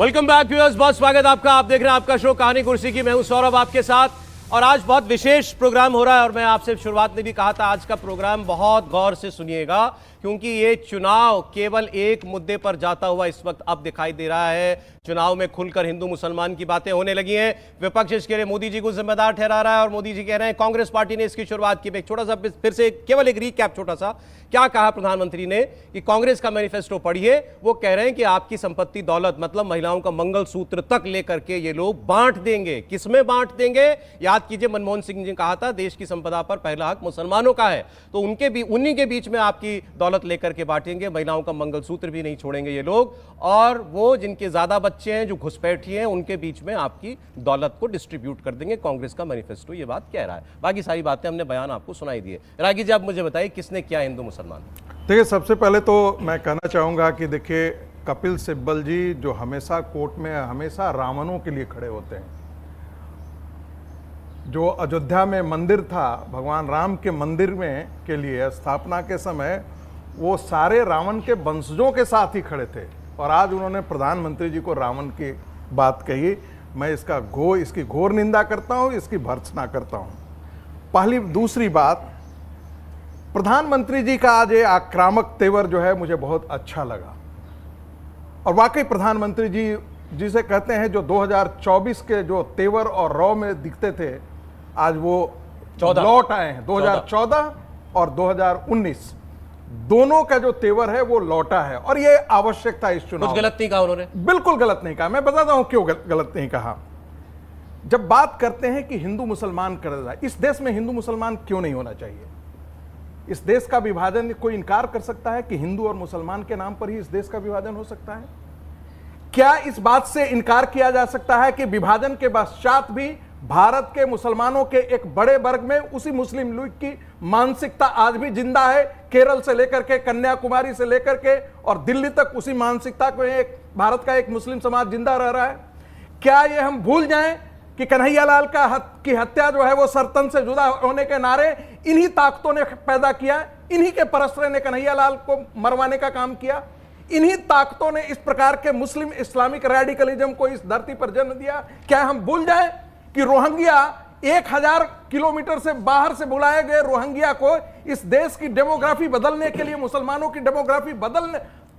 Welcome back viewers, बहुत स्वागत आपका। आप देख रहे हैं आपका शो कहानी कुर्सी की। मैं हूं सौरभ आपके साथ और आज बहुत विशेष प्रोग्राम हो रहा है और मैं आपसे शुरुआत में भी कहा था आज का प्रोग्राम बहुत गौर से सुनिएगा क्योंकि ये चुनाव केवल एक मुद्दे पर जाता हुआ इस वक्त अब दिखाई दे रहा है। चुनाव में खुलकर हिंदू मुसलमान की बातें होने लगी हैं। विपक्ष इसके लिए मोदी जी को जिम्मेदार ठहरा रहा है और मोदी जी कह रहे हैं कांग्रेस पार्टी ने इसकी शुरुआत की। एक छोटा सा फिर से केवल एक रीकैप छोटा सा, क्या कहा प्रधानमंत्री ने कि कांग्रेस का मैनिफेस्टो पढ़िए। वो कह रहे हैं कि आपकी संपत्ति दौलत मतलब महिलाओं का मंगलसूत्र तक लेकर के ये लोग बांट देंगे। किसमें बांट देंगे? याद कीजिए मनमोहन सिंह जी कहा था देश की संपदा पर पहला हक मुसलमानों का है, तो उन्हीं के बीच में आपकी दौलत लेकर के बांटेंगे। महिलाओं का मंगलसूत्र भी नहीं छोड़ेंगे ये लोग, और वो जिनके ज्यादा बच्चे हैं जो घुसपैठी हैं उनके बीच में आपकी दौलत को डिस्ट्रीब्यूट कर देंगे। कांग्रेस का मैनिफेस्टो ये बात कह रहा है। बाकी सारी बातें हमने बयान आपको सुनाई दिए। रागी जी आप मुझे बताइए किसने क्या हिंदू मुसलमान? देखिए, सबसे पहले तो मैं कहना चाहूँगा कि देखिए कपिल सिब्बल जी जो हमेशा कोर्ट में हमेशा रावणों के लिए खड़े होते हैं। जो अयोध्या में मंदिर था भगवान राम के मंदिर में के लिए स्थापना के समय वो सारे रावण के वंशजों के साथ ही खड़े थे और आज उन्होंने प्रधानमंत्री जी को रावण की बात कही। मैं इसकी घोर निंदा करता हूँ, इसकी भर्त्सना करता हूँ। पहली दूसरी बात, प्रधानमंत्री जी का आज ये आक्रामक तेवर जो है मुझे बहुत अच्छा लगा और वाकई प्रधानमंत्री जी जिसे कहते हैं जो 2024 के जो तेवर और रॉ में दिखते थे आज वो लौट आए हैं। 2014 और 2019 दोनों का जो तेवर है वो लौटा है और ये आवश्यक था इस चुनाव। कुछ गलत नहीं कहा उन्होंने? बिल्कुल गलत नहीं कहा। मैं बताता हूं क्यों गलत नहीं कहा। जब बात करते हैं कि हिंदू मुसलमान कर रहा है, इस देश में हिंदू मुसलमान क्यों नहीं होना चाहिए? इस देश का विभाजन कोई इनकार कर सकता है कि हिंदू और मुसलमान के नाम पर ही इस देश का विभाजन हो सकता है? क्या इस बात से इनकार किया जा सकता है कि विभाजन के पश्चात भी भारत के मुसलमानों के एक बड़े वर्ग में उसी मुस्लिम लीग की मानसिकता आज भी जिंदा है? केरल से लेकर के कन्याकुमारी से लेकर के और दिल्ली तक उसी मानसिकता को एक भारत का एक मुस्लिम समाज जिंदा रह रहा है। क्या ये हम भूल जाएं कि कन्हैयालाल की हत्या जो है वो सरतन से जुदा होने के नारे इन्हीं ताकतों ने पैदा किया, इन्हीं के परस्पर ने कन्हैयालाल को मरवाने का काम किया, इन्हीं ताकतों ने इस प्रकार के मुस्लिम इस्लामिक रेडिकलिज्म को इस धरती पर जन्म दिया। क्या हम भूल जाएं कि रोहिंग्या 1000 किलोमीटर से बाहर से बुलाए गए रोहिंग्या को इस देश की डेमोग्राफी बदलने के लिए, मुसलमानों की डेमोग्राफी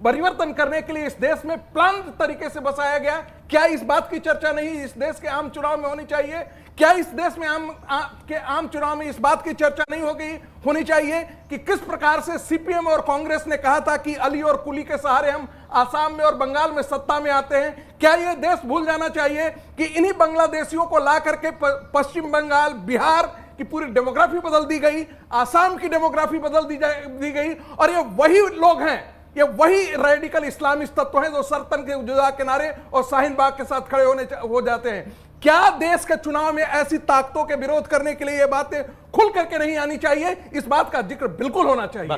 परिवर्तन करने के लिए इस देश में प्लान तरीके से बसाया गया? क्या इस बात की चर्चा नहीं इस देश के आम चुनाव में होनी चाहिए? क्या इस देश में आम चुनाव में इस बात की चर्चा नहीं होनी चाहिए कि किस प्रकार से सीपीएम और कांग्रेस ने कहा था कि अली और कुली के सहारे हम आसाम में और बंगाल में सत्ता में आते हैं? क्या यह देश भूल जाना चाहिए कि इन्हीं बांग्लादेशियों को ला करके पश्चिम बंगाल, बिहार की पूरी डेमोग्राफी बदल दी गई, आसाम की डेमोग्राफी बदल दी गई और ये वही लोग हैं, ये वही रेडिकल इस्लामिस्ट तत्व हैं जो सरतन के जुदा किनारे और शाहीन बाग के साथ खड़े हो जाते हैं। क्या देश के चुनाव में ऐसी ताकतों के विरोध करने के लिए ये बातें खुल करके नहीं आनी चाहिए? इस बात का जिक्र बिल्कुल होना चाहिए।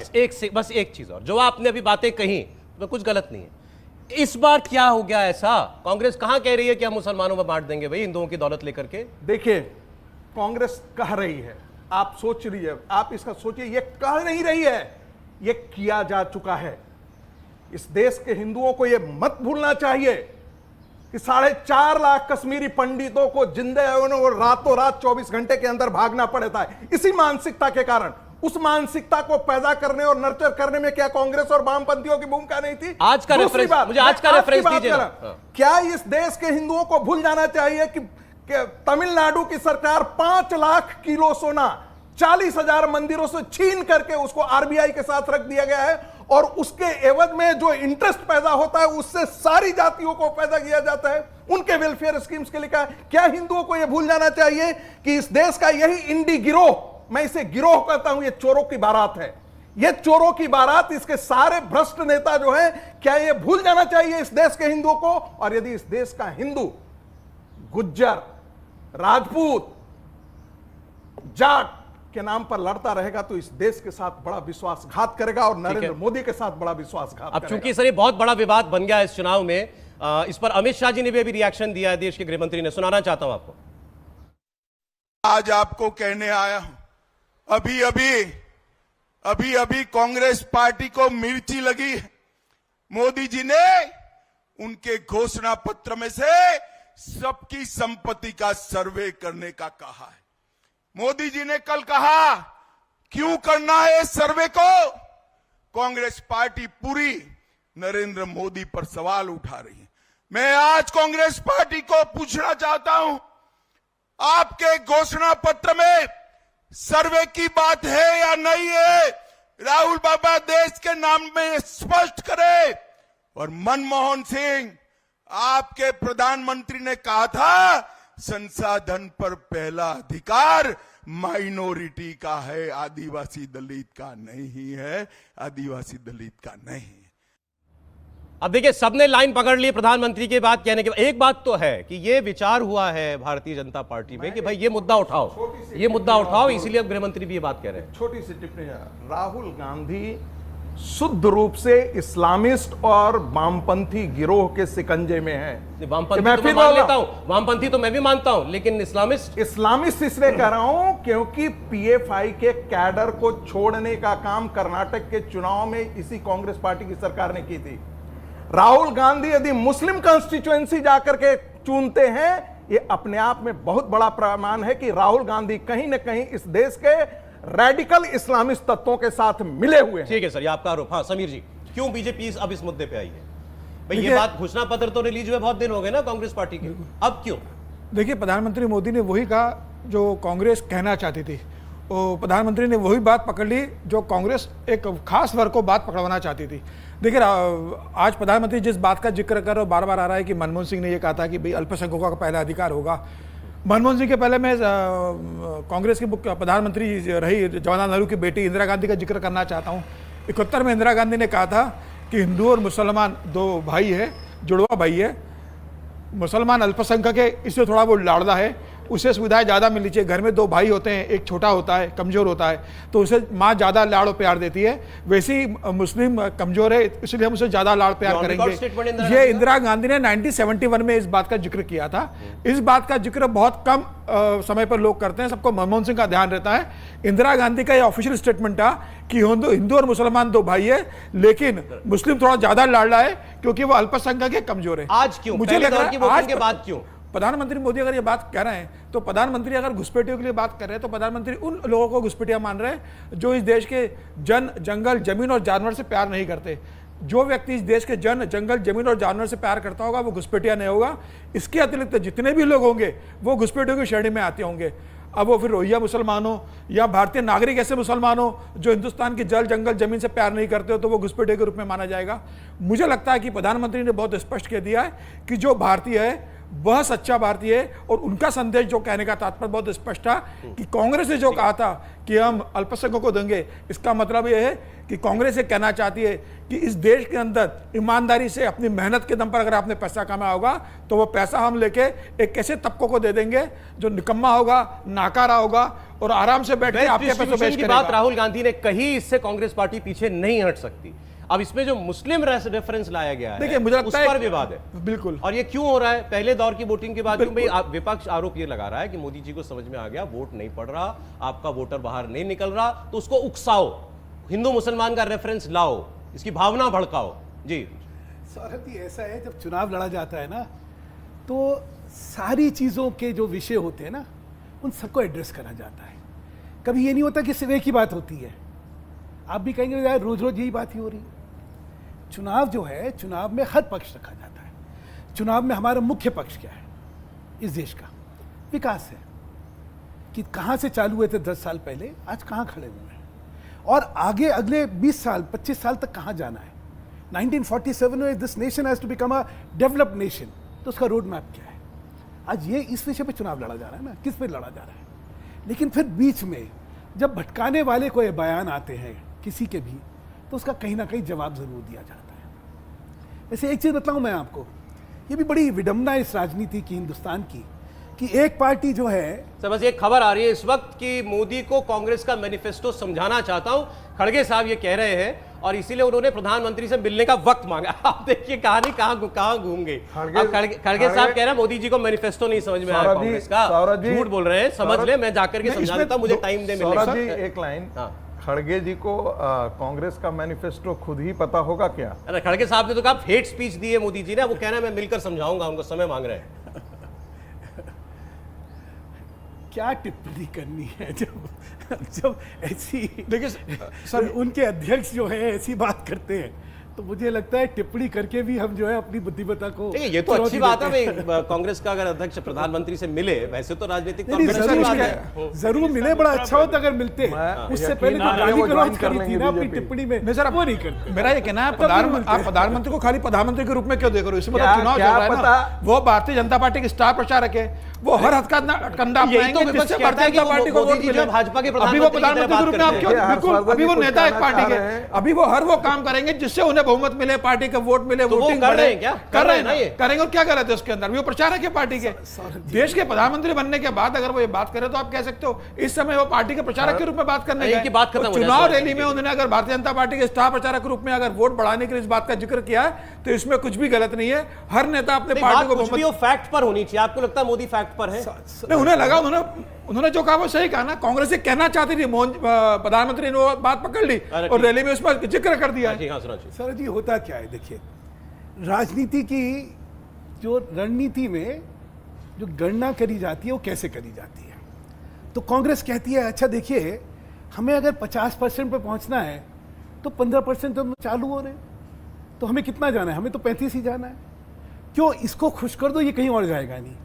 बस एक चीज और, जो आपने अभी बातें कही तो कुछ गलत नहीं है। इस बार क्या हो गया ऐसा? कांग्रेस कहां कह रही है कि हम मुसलमानों में बांट देंगे भाई हिंदुओं की दौलत लेकर के? देखिए, कांग्रेस कह रही है, आप सोच रही है, आप इसका सोचिए, ये कह नहीं रही है, ये किया जा चुका है। इस देश के हिंदुओं को यह मत भूलना चाहिए कि 4.5 लाख कश्मीरी पंडितों को जिंदे रातों रात 24 घंटे के अंदर भागना पड़ता है इसी मानसिकता के कारण। उस मानसिकता को पैदा करने और नर्चर करने में क्या कांग्रेस और वामपंथियों की भूमिका नहीं थी? आज का रेफरेंस मुझे आज का रेफरेंस दीजिए। क्या इस देश के हिंदुओं को भूल जाना चाहिए कि तमिलनाडु की सरकार 5 लाख किलो सोना 40,000 मंदिरों से छीन करके उसको आरबीआई के साथ रख दिया गया है और उसके एवज में जो इंटरेस्ट पैदा होता है उससे सारी जातियों को पैदा किया जाता है उनके वेलफेयर स्कीम्स के लिए। क्या हिंदुओं को यह भूल जाना चाहिए कि इस देश का यही इंडी गिरोह, मैं इसे गिरोह कहता हूं, यह चोरों की बारात है, यह चोरों की बारात, इसके सारे भ्रष्ट नेता जो है, क्या यह भूल जाना चाहिए इस देश के हिंदुओं को? और यदि इस देश का हिंदू गुज्जर, राजपूत, जाट के नाम पर लड़ता रहेगा तो इस देश के साथ बड़ा विश्वासघात करेगा और नरेंद्र मोदी के साथ बड़ा विश्वासघात अब चूंकि सर ये बहुत बड़ा विवाद बन गया इस चुनाव में, इस पर अमित शाह जी ने भी अभी रिएक्शन दिया है, देश के गृह मंत्री ने, सुनाना चाहता हूं आपको। आज आपको कहने आया हूं, अभी अभी कांग्रेस पार्टी को मिर्ची लगी। मोदी जी ने उनके घोषणा पत्र में से सबकी संपत्ति का सर्वे करने का कहा है। मोदी जी ने कल कहा क्यों करना है इस सर्वे को। कांग्रेस पार्टी पूरी नरेंद्र मोदी पर सवाल उठा रही है। मैं आज कांग्रेस पार्टी को पूछना चाहता हूं, आपके घोषणा पत्र में सर्वे की बात है या नहीं है? राहुल बाबा देश के नाम में स्पष्ट करे। और मनमोहन सिंह, आपके प्रधानमंत्री ने कहा था संसाधन पर पहला अधिकार माइनॉरिटी का है, आदिवासी दलित का नहीं है, आदिवासी दलित का नहीं है। अब देखिए, सबने लाइन पकड़ ली प्रधानमंत्री की बात कहने के बाद। एक बात तो है कि ये विचार हुआ है भारतीय जनता पार्टी में कि भाई ये मुद्दा उठाओ, ये मुद्दा उठाओ, इसीलिए अब गृहमंत्री भी ये बात कह रहे हैं। छोटी सी टिप्पणी है, राहुल गांधी शुद्ध रूप से इस्लामिस्ट और वामपंथी गिरोह के सिकंजे में है। वामपंथी तो मैं मान लेता हूं, वामपंथी तो मैं भी मानता हूं, लेकिन इस्लामिस्ट इसलिए कह रहा हूं क्योंकि पीएफआई के कैडर को छोड़ने का काम कर्नाटक के चुनाव में इसी कांग्रेस पार्टी की सरकार ने की थी। राहुल गांधी यदि मुस्लिम कंस्टिट्यूएंसी जाकर के चुनते हैं, ये अपने आप में बहुत बड़ा प्रमाण है कि राहुल गांधी कहीं ना कहीं इस देश के रेडिकल इस्लामिस्ट तत्वों के साथ मिले हुए हैं। ठीक है सर, ये आपका आरोप। हाँ समीर जी, क्यों बीजेपी अब इस मुद्दे पे आई है? भाई ये बात, घोषणा पत्र तो रिलीज हुए बहुत दिन हो गए ना कांग्रेस पार्टी के, अब क्यों? देखिए, प्रधानमंत्री मोदी ने वही कहा जो कांग्रेस कहना चाहती थी। प्रधानमंत्री ने वही बात पकड़ ली जो कांग्रेस एक खास वर्ग को बात पकड़वाना चाहती थी। देखिए, आज प्रधानमंत्री जिस बात का जिक्र कर रहे, बार बार आ रहा है कि मनमोहन सिंह ने यह कहा था कि भाई अल्पसंख्यकों का पहला अधिकार होगा। मनमोहन सिंह के पहले मैं कांग्रेस की प्रधानमंत्री रही जवाहरलाल नेहरू की बेटी इंदिरा गांधी का जिक्र करना चाहता हूँ। 71 में इंदिरा गांधी ने कहा था कि हिंदू और मुसलमान दो भाई है, जुड़वा भाई है। मुसलमान अल्पसंख्यक है, इसलिए थोड़ा वो लाड़ला है, उसे सुविधाएं ज़्यादा मिलनी चाहिए। घर में दो भाई होते हैं, एक छोटा होता है, कमज़ोर होता है, तो उसे माँ ज़्यादा लाड़ और प्यार देती है। वैसे ही मुस्लिम कमज़ोर है, इसलिए हम उसे ज़्यादा लाड़ प्यार करेंगे। ये इंदिरा गांधी ने 1971 में इस बात का जिक्र किया था। इस बात का जिक्र बहुत कम समय पर लोग करते हैं, सबको मनमोहन सिंह का ध्यान रहता है। इंदिरा गांधी का ये ऑफिशियल स्टेटमेंट था कि हिंदू और मुसलमान दो भाई है, लेकिन मुस्लिम थोड़ा ज़्यादा लाड़ला है क्योंकि वो अल्पसंख्यक है, कमज़ोर है। आज क्यों? मुझे लग रहा है आज के बाद क्यों प्रधानमंत्री मोदी अगर ये बात कह रहे हैं, तो प्रधानमंत्री अगर घुसपैठियों के लिए बात कर रहे हैं, तो प्रधानमंत्री उन लोगों को घुसपैठिया मान रहे हैं जो इस देश के जंगल, जमीन और जानवर से प्यार नहीं करते। जो व्यक्ति इस देश के जंगल, जमीन और जानवर से प्यार करता होगा वो घुसपैठिया नहीं होगा। इसके अतिरिक्त जितने भी लोग होंगे वो घुसपैठियों की श्रेणी में आते होंगे। अब वो फिर रोहिंग्या मुसलमान हो या भारतीय नागरिक ऐसे मुसलमान हो जो हिंदुस्तान की जल, जंगल, जमीन से प्यार नहीं करते हो, तो वो घुसपैठियों के रूप में माना जाएगा। मुझे लगता है कि प्रधानमंत्री ने बहुत स्पष्ट कह दिया है कि जो भारतीय है वह सच्चा भारतीय है, और उनका संदेश जो कहने का तात्पर्य बहुत स्पष्ट था कि कांग्रेस ने जो कहा था कि हम अल्पसंख्यकों को देंगे, इसका मतलब यह है कि कांग्रेस ये कहना चाहती है कि इस देश के अंदर ईमानदारी से अपनी मेहनत के दम पर अगर आपने पैसा कमाया होगा, तो वो पैसा हम लेके एक ऐसे तबकों को दे देंगे जो निकम्मा होगा, नाकारा होगा और आराम से बैठ के आपके पैसों पेश करेगा। बात राहुल गांधी ने कही, इससे कांग्रेस पार्टी पीछे नहीं हट सकती। अब इसमें जो मुस्लिम रेफरेंस लाया गया है, देखिए मुझे लगता है उस पर विवाद है बिल्कुल। और ये क्यों हो रहा है? पहले दौर की वोटिंग के बाद क्यों? भाई विपक्ष आरोप ये लगा रहा है कि मोदी जी को समझ में आ गया वोट नहीं पड़ रहा, आपका वोटर बाहर नहीं निकल रहा, तो उसको उकसाओ, हिंदू मुसलमान का रेफरेंस लाओ, इसकी भावना भड़काओ। जी सौरभ जी, ऐसा है जब चुनाव लड़ा जाता है ना, तो सारी चीज़ों के जो विषय होते हैं ना, उन सबको एड्रेस करा जाता है। कभी ये नहीं होता कि सिर्फ एक ही बात होती है। आप भी कहेंगे यार रोज रोज यही बात ही हो रही है। चुनाव जो है, चुनाव में हर पक्ष रखा जाता है। चुनाव में हमारा मुख्य पक्ष क्या है? इस देश का विकास है कि कहाँ से चालू हुए थे 10 साल पहले, आज कहाँ खड़े हुए हैं, और आगे अगले 20 साल 25 साल तक कहाँ जाना है। 1947 में this nation has to become a developed nation, तो उसका रोड मैप क्या है? आज ये इस विषय पे चुनाव लड़ा जा रहा है ना, किस पे लड़ा जा रहा है। लेकिन फिर बीच में जब भटकाने वाले कोई बयान आते हैं किसी के भी, तो उसका कहीं ना कहीं जवाब जरूर दिया जाता है। वैसे एक चीज बताऊं मैं आपको, ये भी बड़ी विडंबना इस राजनीति की, हिंदुस्तान की, कि एक पार्टी जो है। सर बस एक खबर आ रही है इस वक्त कि मोदी को कांग्रेस का मैनिफेस्टो समझाना चाहता हूं, खड़गे साहब ये कह रहे हैं, और इसीलिए उन्होंने प्रधानमंत्री से मिलने का वक्त मांगा। आप देखिए कहानी कहां घूम गई। खड़गे साहब कह रहे हैं मोदी जी को मैनिफेस्टो नहीं समझ में आया कांग्रेस का, झूठ बोल रहे हैं, समझ ले, मैं जाकर के समझा देता हूं, मुझे टाइम दे। एक लाइन, खड़गे जी को कांग्रेस का मैनिफेस्टो खुद ही पता होगा क्या? अरे खड़गे साहब ने तो कहा हेट स्पीच दी है मोदी जी ने, वो कह रहे हैं मैं मिलकर समझाऊंगा, उनको समय मांग रहे हैं। क्या टिप्पणी करनी है जब ऐसी देखिए सर उनके अध्यक्ष जो है ऐसी बात करते हैं, तो मुझे लगता है टिप्पणी करके भी हम जो है अपनी बुद्धिमत्ता को देखिए ये तो अच्छी बात है भाई, कांग्रेस का अगर अध्यक्ष प्रधानमंत्री से मिले, वैसे तो राजनीतिक नहीं, कॉन्फ्रेंस की बात है। जरूर मिले, बड़ा अच्छा होता अगर मिलते। उससे पहले तो गाली वो गलौज ज्वाइन कर करी थी लेंगे ना अपनी बीजेपी। टिप्पणी में, नहीं सर, वो नहीं करते। मेरा ये कहना है आप प्रधानमंत्री को खाली प्रधानमंत्री के रूप में क्यों देख रहे हो? इसमें क्या- चुनाव चल क्या रहा है ना, पता? वो भारतीय जनता पार्टी के स्टार प्रचारक है, वो हर हद का कंधा यही तो अपनाएंगे विपक्ष जिससे कहता है भारतीय कि जनता वो पार्टी को मोदी वोट जी मिले। जो भाजपा के अभी वो प्रधानमंत्री की प्रधानमंत्री तरह के रूप में आप बात क्यों? करते हैं। बिल्कुल, हर्षवर्धन अभी वो जी कुछ नेता एक कहना पार्टी चाह के, रहे हैं। अभी वो हर वो काम करेंगे जिससे उन्हें बहुमत मिले, पार्टी का वोट मिले, तो वो वोटिंग कर रहे बढ़े। हैं क्या? कर रहे हैं ना ना, ये? करेंगे। और क्या गलत है उसके अंदर? वो प्रचारक है पार्टी के। देश के प्रधानमंत्री बनने के बाद अगर वो ये बात करे तो आप कह सकते हो इस समय वो पार्टी के प्रचारक के रूप में बात करने इनकी गए। बात खत्म और हो जाए, चुनाव सवाल रैली में उन्होंने अगर भारतीय जनता पार्टी के स्टार प्रचारक के रूप में अगर वोट बढ़ाने के लिए इस बात का जिक्र किया है तो इसमें कुछ भी गलत नहीं है। हर नेता अपने नहीं, पार्टी बात को कुछ भी हो फैक्ट पर होनी चाहिए। आपको लगता है मोदी फैक्ट पर है? नहीं, उन्हें लगा, उन्होंने जो कहा वो सही कहा ना। कांग्रेस ये कहना चाहती थी, प्रधानमंत्री ने वो बात पकड़ ली अरे और ठीक। रैली में उस पर जिक्र कर दिया है। ठीक, हाँ सुना चाहिए। सर जी होता क्या है, देखिए राजनीति की जो रणनीति में जो गणना करी जाती है वो कैसे करी जाती है। तो कांग्रेस कहती है अच्छा देखिए हमें अगर 50% पे पहुंचना है तो 15% तो चालू हो रहे हैं, तो हमें कितना जाना है? हमें तो 35 ही जाना है। क्यों इसको खुश कर दो, ये कहीं और जाएगा नहीं।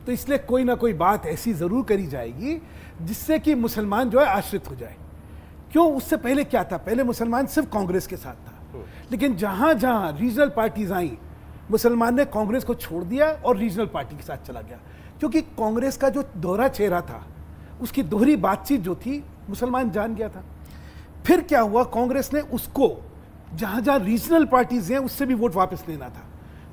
तो इसलिए कोई ना कोई बात ऐसी जरूर करी जाएगी जिससे कि मुसलमान जो है आश्रित हो जाए। क्यों? उससे पहले क्या था? पहले मुसलमान सिर्फ कांग्रेस के साथ था, लेकिन जहां जहां रीजनल पार्टीज आई मुसलमान ने कांग्रेस को छोड़ दिया और रीजनल पार्टी के साथ चला गया। क्योंकि कांग्रेस का जो दोहरा चेहरा था, उसकी दोहरी बातचीत जो थी, मुसलमान जान गया था। फिर क्या हुआ? कांग्रेस ने उसको जहां जहां रीजनल पार्टीज हैं उससे भी वोट वापस लेना था।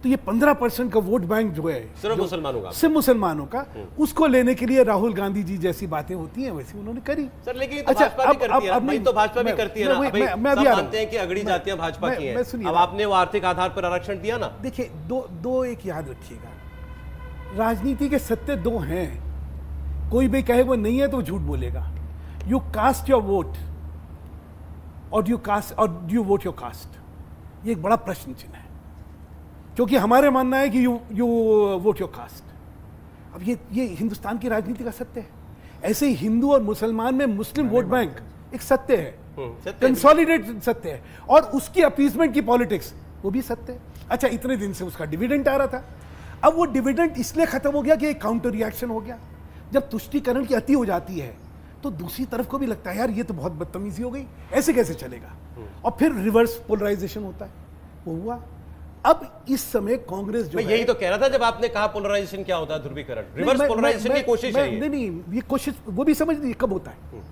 तो ये 15% का वोट बैंक जो है सिर्फ मुसलमानों का, सिर्फ मुसलमानों का, उसको लेने के लिए राहुल गांधी जी जैसी बातें होती हैं वैसी उन्होंने करी। सर लेकिन ये तो भाजपा भी करती है ना भाई, तो भाजपा भी करती है ना। भाई सब मानते हैं कि अगड़ी जातियां भाजपा की हैं। अब आपने वो आर्थिक आधार पर आरक्षण दिया ना। देखिए दो एक याद रखिएगा, राजनीति के सत्य दो हैं। कोई भी कहे वो नहीं है तो झूठ बोलेगा। यू कास्ट योर वोट और यू वोट योर कास्ट, ये एक बड़ा प्रश्न चिन्ह है। क्योंकि हमारे मानना है कि यू वोट योर कास्ट। अब ये हिंदुस्तान की राजनीति का सत्य है। ऐसे ही हिंदू और मुसलमान में मुस्लिम वोट बैंक एक सत्य है, कंसोलिडेटेड सत्य है, और उसकी अपीजमेंट की पॉलिटिक्स वो भी सत्य है। अच्छा इतने दिन से उसका डिविडेंड आ रहा था, अब वो डिविडेंड इसलिए खत्म हो गया कि एक काउंटर रिएक्शन हो गया। जब तुष्टीकरण की अति हो जाती है तो दूसरी तरफ को भी लगता है यार ये तो बहुत बदतमीजी हो गई, ऐसे कैसे चलेगा, और फिर रिवर्स पोलराइजेशन होता है। वो हुआ। अब इस समय कांग्रेस जो मैं यही तो कह रहा था जब आपने कहा पोलराइजेशन क्या होता है, ध्रुवीकरण, रिवर्स पोलराइजेशन की कोशिश है ये। नहीं, ये कोशिश वो भी समझ लीजिए कब होता है।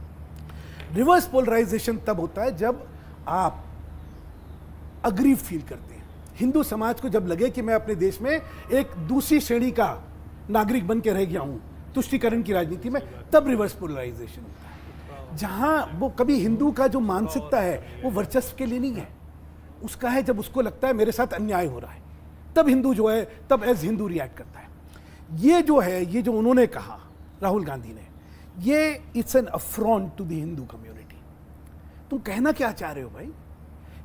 रिवर्स पोलराइजेशन तब होता है जब आप अग्रीव फील करते हैं। हिंदू समाज को जब लगे कि मैं अपने देश में एक दूसरी श्रेणी का नागरिक बन के रह गया हूं तुष्टीकरण की राजनीति में, तब रिवर्स पोलराइजेशन होता है। जहां वो कभी हिंदू का जो मानसिकता है वो वर्चस्व के लिए नहीं है, उसका है जब उसको लगता है मेरे साथ अन्याय हो रहा है, तब हिंदू जो है तब एज हिंदू रिएक्ट करता है। ये जो है, ये जो उन्होंने कहा राहुल गांधी ने, ये it's an affront to the Hindu community. तुम कहना क्या चाह रहे हो भाई?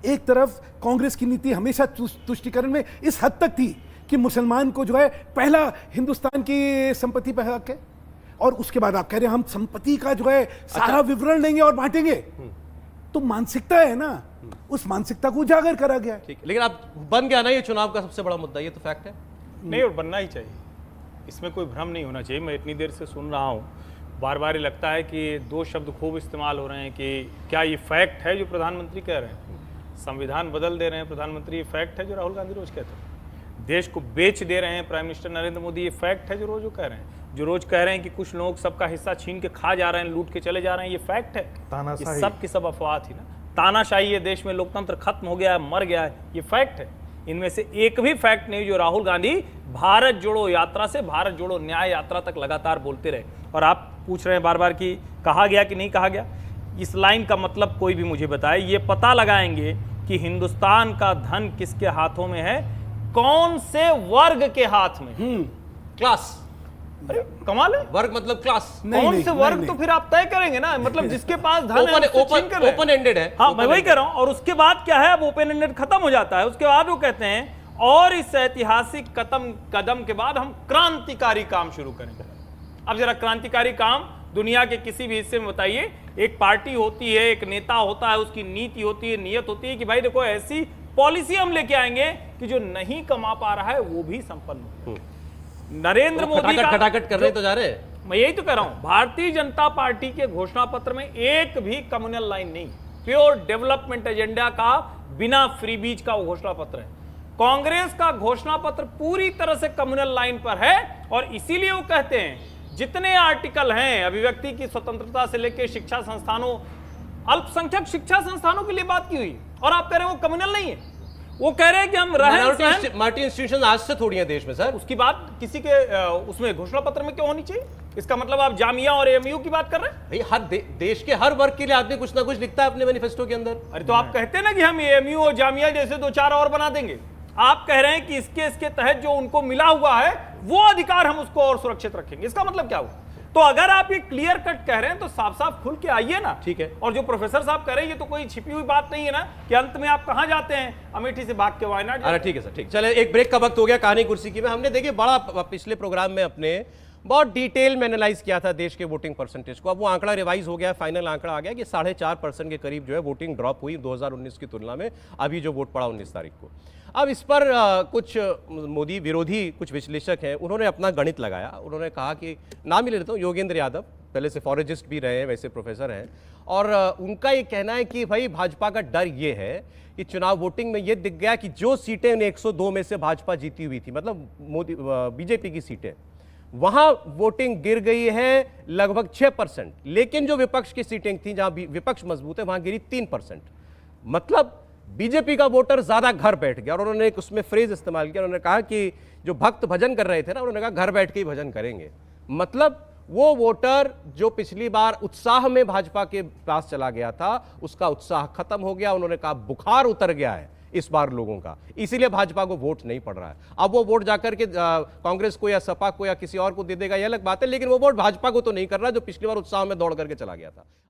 एक तरफ कांग्रेस की नीति हमेशा तुष्टीकरण में इस हद तक थी कि मुसलमान को जो है पहला हिंदुस्तान की संपत्ति पर हक है, और उसके बाद आप कह रहे हैं हम संपत्ति का जो है सारा विवरण लेंगे और बांटेंगे। तो मानसिकता है ना, उस मानसिकता को उजागर करा गया है। ठीक, लेकिन अब बन गया ना ये चुनाव का सबसे बड़ा मुद्दा, ये तो फैक्ट है। नहीं, और बनना ही चाहिए, इसमें कोई भ्रम नहीं होना चाहिए। मैं इतनी देर से सुन रहा हूँ, बार बार ये लगता है कि दो शब्द खूब इस्तेमाल हो रहे हैं कि क्या ये फैक्ट है जो प्रधानमंत्री कह रहे हैं, संविधान बदल दे रहे हैं प्रधानमंत्री, ये फैक्ट है जो राहुल गांधी रोज कहते हैं, देश को बेच दे रहे हैं प्राइम मिनिस्टर नरेंद्र मोदी, ये फैक्ट है जो रोज कह रहे हैं, जो रोज कह रहे हैं कि कुछ लोग सबका हिस्सा छीन के खा जा रहे हैं, लूट के चले जा रहे हैं, ये फैक्ट है। ये सब की सब अफवाह थी ना। तानाशाही है देश में, लोकतंत्र खत्म हो गया है, मर गया है, ये फैक्ट है। इनमें से एक भी फैक्ट नहीं जो राहुल गांधी भारत जोड़ो यात्रा से भारत जोड़ो न्याय यात्रा तक लगातार बोलते रहे। और आप पूछ रहे हैं बार बार कि कहा गया कि नहीं कहा गया, इस लाइन का मतलब कोई भी मुझे बताए। ये पता लगाएंगे कि हिंदुस्तान का धन किसके हाथों में है, कौन से वर्ग के हाथ में। क्लास अरे कमाल है। वर्ग मतलब क्लास, कौन से वर्ग? तो फिर आप तय करेंगे ना, मतलब जिसके पास धन है उससे छीन कर रहे हैं। ओपन एंडेड है। हाँ, मैं वही कह रहा हूं। और उसके बाद क्या है, अब ओपन एंडेड खत्म हो जाता है, उसके बाद वो कहते हैं और इस ऐतिहासिक कदम के बाद हम क्रांतिकारी काम शुरू करेंगे। अब जरा क्रांतिकारी काम दुनिया के किसी भी हिस्से में बताइए। एक पार्टी होती है, एक नेता होता है, उसकी नीति होती है, नियत होती है कि भाई देखो ऐसी पॉलिसी हम लेके आएंगे कि जो नहीं कमा पा रहा है वो भी संपन्न हो। नरेंद्र मोदी का खटाखट कर रहे तो जा रहे हैं। मैं यही तो कह रहा हूं, भारतीय जनता पार्टी के घोषणा पत्र में एक भी कम्युनल लाइन नहीं, प्योर डेवलपमेंट एजेंडा का, बिना फ्री बीज का वो घोषणा पत्र है। कांग्रेस का घोषणा पत्र पूरी तरह से कम्युनल लाइन पर है और इसीलिए वो कहते हैं जितने आर्टिकल हैं, अभिव्यक्ति की स्वतंत्रता से लेकर शिक्षा संस्थानों, अल्पसंख्यक शिक्षा संस्थानों के लिए बात की हुई, और आप कह रहे हैं वो कम्युनल नहीं है। वो कह रहे हैं कि हम माइनॉरिटी इंस्टीट्यूशन आज से थोड़ी है देश में सर। उसकी बात किसी के उसमें घोषणा पत्र में क्यों होनी चाहिए? इसका मतलब आप जामिया और एएमयू की बात कर रहे हैं? भाई हर देश के हर वर्ग के लिए आदमी कुछ ना कुछ लिखता है अपने मैनिफेस्टो के अंदर। अरे तो आप कहते हैं ना कि हम एएमयू और जामिया जैसे 2-4 और बना देंगे। आप कह रहे हैं कि इसके तहत जो उनको मिला हुआ है वो अधिकार हम उसको और सुरक्षित रखेंगे। इसका मतलब क्या हुआ? तो अगर आप ये क्लियर कट कह रहे हैं तो साफ साफ खुल के आइए ना। ठीक है। और जो प्रोफेसर साहब कह रहे हैं ये तो कोई छिपी हुई बात नहीं है ना कि अंत में आप कहां जाते हैं, अमेठी से भाग के वायनाड। अरे ठीक है सर, ठीक। चले एक ब्रेक का वक्त हो गया कहानी कुर्सी की में। हमने देखिए बड़ा पिछले प्रोग्राम में अपने बहुत डिटेल में एनालाइज किया था देश के वोटिंग परसेंटेज को। अब वो आंकड़ा रिवाइज हो गया, फाइनल आंकड़ा आ गया कि 4.5% के करीब जो है वोटिंग ड्रॉप हुई 2019 की तुलना में, अभी जो वोट पड़ा 19 तारीख को। अब इस पर कुछ मोदी विरोधी कुछ विश्लेषक हैं, उन्होंने अपना गणित लगाया। उन्होंने कहा कि नाम ही ले लेता हूँ, योगेंद्र यादव, पहले से फॉरेजिस्ट भी रहे हैं, वैसे प्रोफेसर हैं, और उनका ये कहना है कि भाई भाजपा का डर ये है कि चुनाव वोटिंग में ये दिख गया कि जो सीटें 102 में से भाजपा जीती हुई थी, मतलब मोदी बीजेपी की सीटें, वहां वोटिंग गिर गई है लगभग 6%, लेकिन जो विपक्ष की सीटें थी जहां विपक्ष मजबूत है वहां गिरी 3%। मतलब बीजेपी का वोटर ज्यादा घर बैठ गया। और उन्होंने एक उसमें फ्रेज इस्तेमाल किया, उन्होंने कहा कि जो भक्त भजन कर रहे थे ना, उन्होंने कहा घर बैठ के ही भजन करेंगे। मतलब वो वोटर जो पिछली बार उत्साह में भाजपा के पास चला गया था, उसका उत्साह खत्म हो गया। उन्होंने कहा बुखार उतर गया है इस बार लोगों का, इसीलिए भाजपा को वोट नहीं पड़ रहा है। अब वो वोट जाकर के कांग्रेस को या सपा को या किसी और को दे देगा, यह अलग बात है, लेकिन वो वोट भाजपा को तो नहीं कर रहा जो पिछली बार उत्साह में दौड़ करके चला गया था।